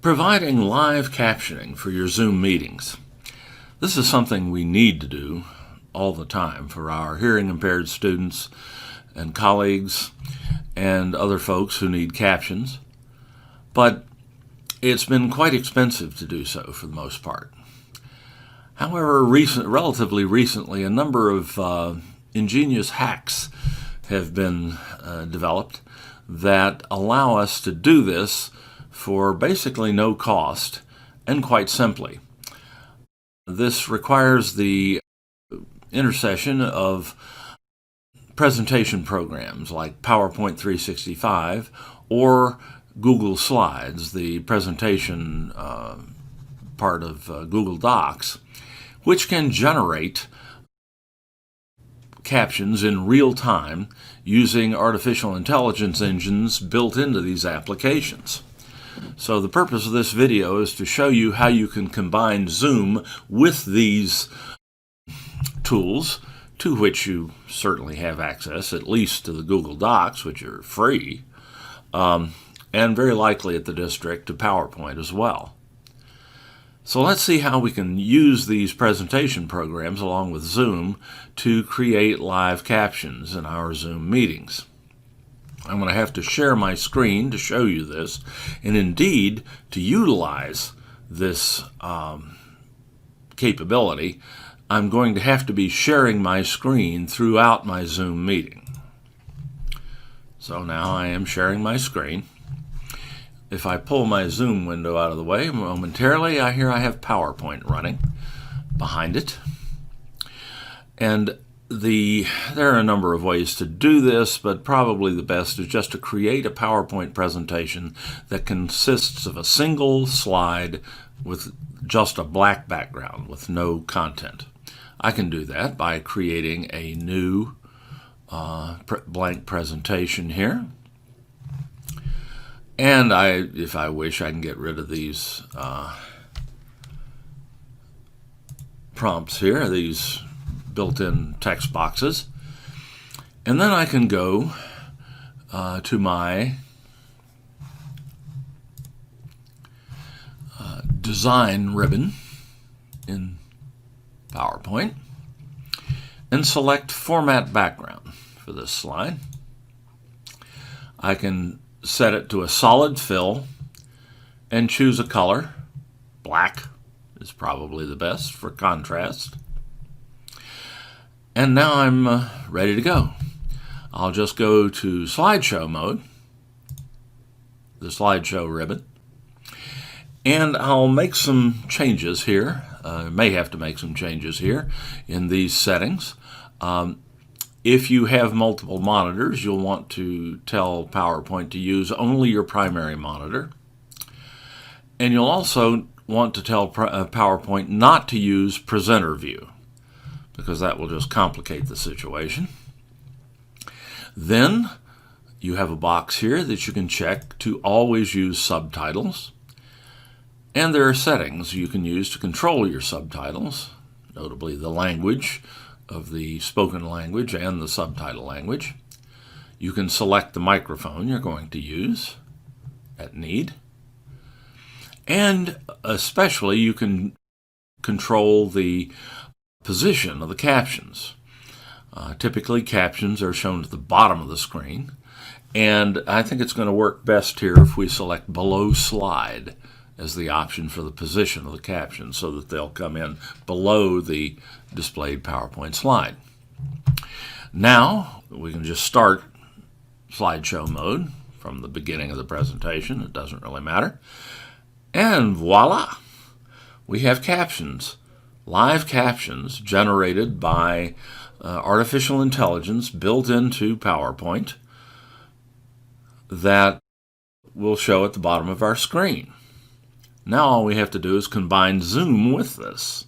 Providing live captioning for your Zoom meetings. This is something we need to do all the time for our hearing impaired students and colleagues and other folks who need captions, but it's been quite expensive to do so for the most part. However, relatively recently, a number of ingenious hacks have been developed that allow us to do this for basically no cost and quite simply. This requires the intercession of presentation programs like PowerPoint 365 or Google Slides, the presentation part of Google Docs, which can generate captions in real time using artificial intelligence engines built into these applications. So the purpose of this video is to show you how you can combine Zoom with these tools, to which you certainly have access, at least to the Google Docs, which are free, and very likely at the district to PowerPoint as well. So let's see how we can use these presentation programs along with Zoom to create live captions in our Zoom meetings. I'm going to have to share my screen to show you this, and indeed, to utilize this capability, I'm going to have to be sharing my screen throughout my Zoom meeting. So now I am sharing my screen. If I pull my Zoom window out of the way momentarily, I have PowerPoint running behind it. And there are a number of ways to do this, but probably the best is just to create a PowerPoint presentation that consists of a single slide with just a black background with no content. I can do that by creating a new blank presentation here. And if I wish, I can get rid of these prompts here, these built-in text boxes. And then I can go to my design ribbon in PowerPoint and select Format Background for this slide. I can set it to a solid fill and choose a color. Black is probably the best for contrast. And now I'm ready to go. I'll just go to slideshow mode, the slideshow ribbon, and I'll make some changes here. May have to make some changes here in these settings. If you have multiple monitors, you'll want to tell PowerPoint to use only your primary monitor. And you'll also want to tell PowerPoint not to use presenter view, because that will just complicate the situation. Then you have a box here that you can check to always use subtitles. And there are settings you can use to control your subtitles, notably the language of the spoken language and the subtitle language. You can select the microphone you're going to use at need. And especially you can control the position of the captions. Typically captions are shown at the bottom of the screen, and I think it's going to work best here if we select below slide as the option for the position of the captions so that they'll come in below the displayed PowerPoint slide. Now we can just start slideshow mode from the beginning of the presentation. It doesn't really matter. And voila! We have captions, live captions generated by artificial intelligence built into PowerPoint that will show at the bottom of our screen. Now all we have to do is combine Zoom with this.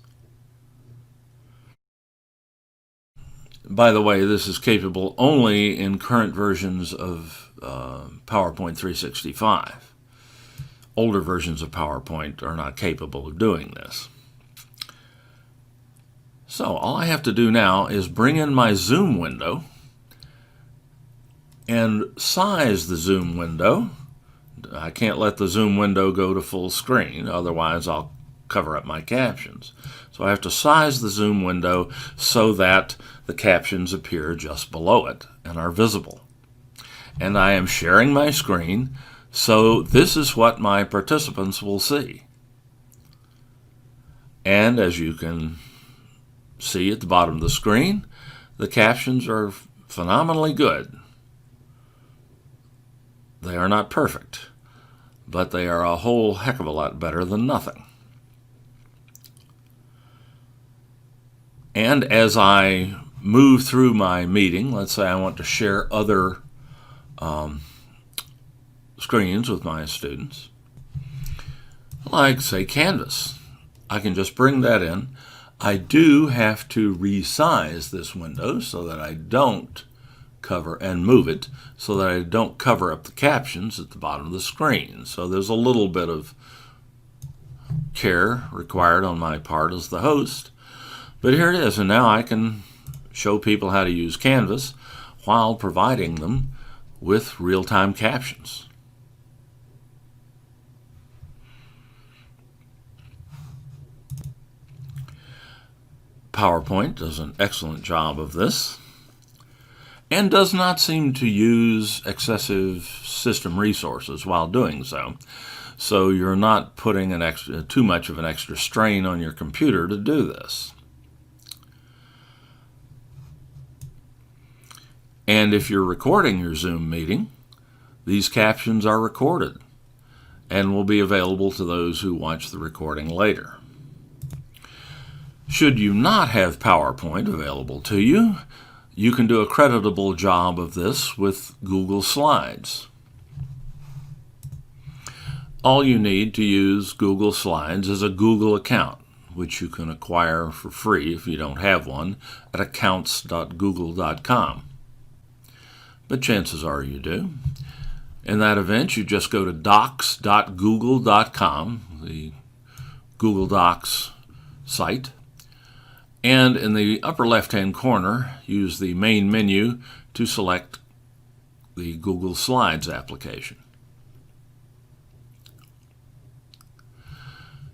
By the way, this is capable only in current versions of PowerPoint 365. Older versions of PowerPoint are not capable of doing this. So all I have to do now is bring in my Zoom window and size the Zoom window I can't let the Zoom window go to full screen, otherwise I'll cover up my captions. So I have to size the Zoom window so that the captions appear just below it and are visible. And I am sharing my screen, so this is what my participants will see. And as you can see at the bottom of the screen, the captions are phenomenally good. They are not perfect, but they are a whole heck of a lot better than nothing. And as I move through my meeting, let's say I want to share other screens with my students, like, say, Canvas. I can just bring that in. I do have to resize this window so that I don't cover and move it so that I don't cover up the captions at the bottom of the screen. So there's a little bit of care required on my part as the host. But here it is, and now I can show people how to use Canvas while providing them with real-time captions. PowerPoint does an excellent job of this and does not seem to use excessive system resources while doing so. So you're not putting too much of an extra strain on your computer to do this. And if you're recording your Zoom meeting, these captions are recorded and will be available to those who watch the recording later. Should you not have PowerPoint available to you, you can do a creditable job of this with Google Slides. All you need to use Google Slides is a Google account, which you can acquire for free if you don't have one at accounts.google.com. But chances are you do. In that event, you just go to docs.google.com, the Google Docs site, and in the upper left-hand corner, use the main menu to select the Google Slides application.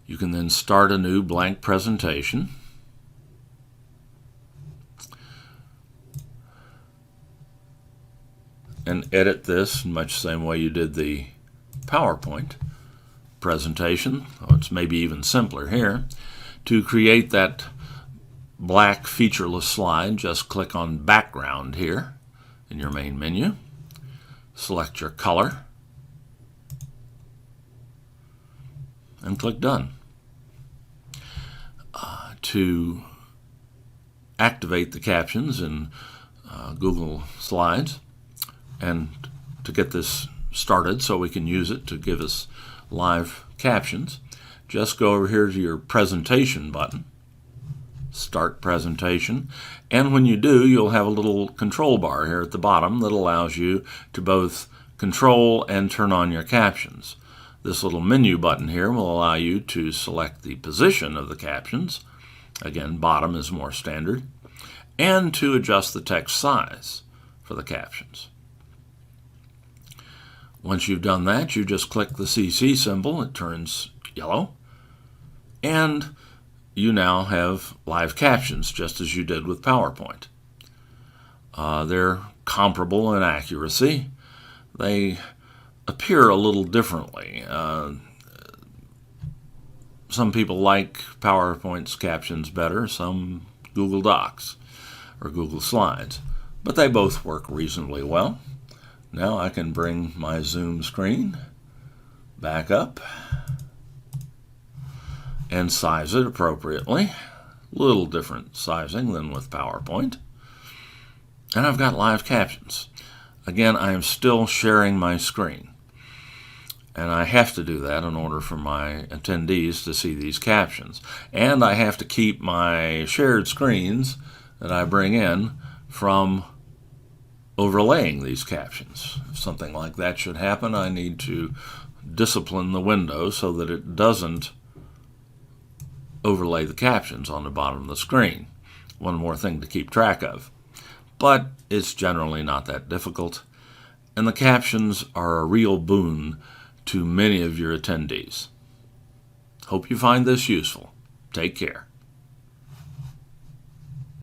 You can then start a new blank presentation. And edit this in much the same way you did the PowerPoint presentation. It's maybe even simpler here. To create that black featureless slide, just click on Background here in your main menu. Select your color and click Done. To activate the captions in Google Slides, and to get this started so we can use it to give us live captions, just go over here to your presentation button, Start Presentation, and when you do, you'll have a little control bar here at the bottom that allows you to both control and turn on your captions. This little menu button here will allow you to select the position of the captions. Again, bottom is more standard, and to adjust the text size for the captions. Once you've done that, you just click the CC symbol, it turns yellow, and you now have live captions just as you did with PowerPoint. They're comparable in accuracy. They appear a little differently. Some people like PowerPoint's captions better, some Google Docs or Google Slides, but they both work reasonably well. Now I can bring my Zoom screen back up and size it appropriately. A little different sizing than with PowerPoint. And I've got live captions. Again, I am still sharing my screen. And I have to do that in order for my attendees to see these captions. And I have to keep my shared screens that I bring in from overlaying these captions. If something like that should happen, I need to discipline the window so that it doesn't overlay the captions on the bottom of the screen. One more thing to keep track of. But it's generally not that difficult, and the captions are a real boon to many of your attendees. Hope you find this useful. Take care.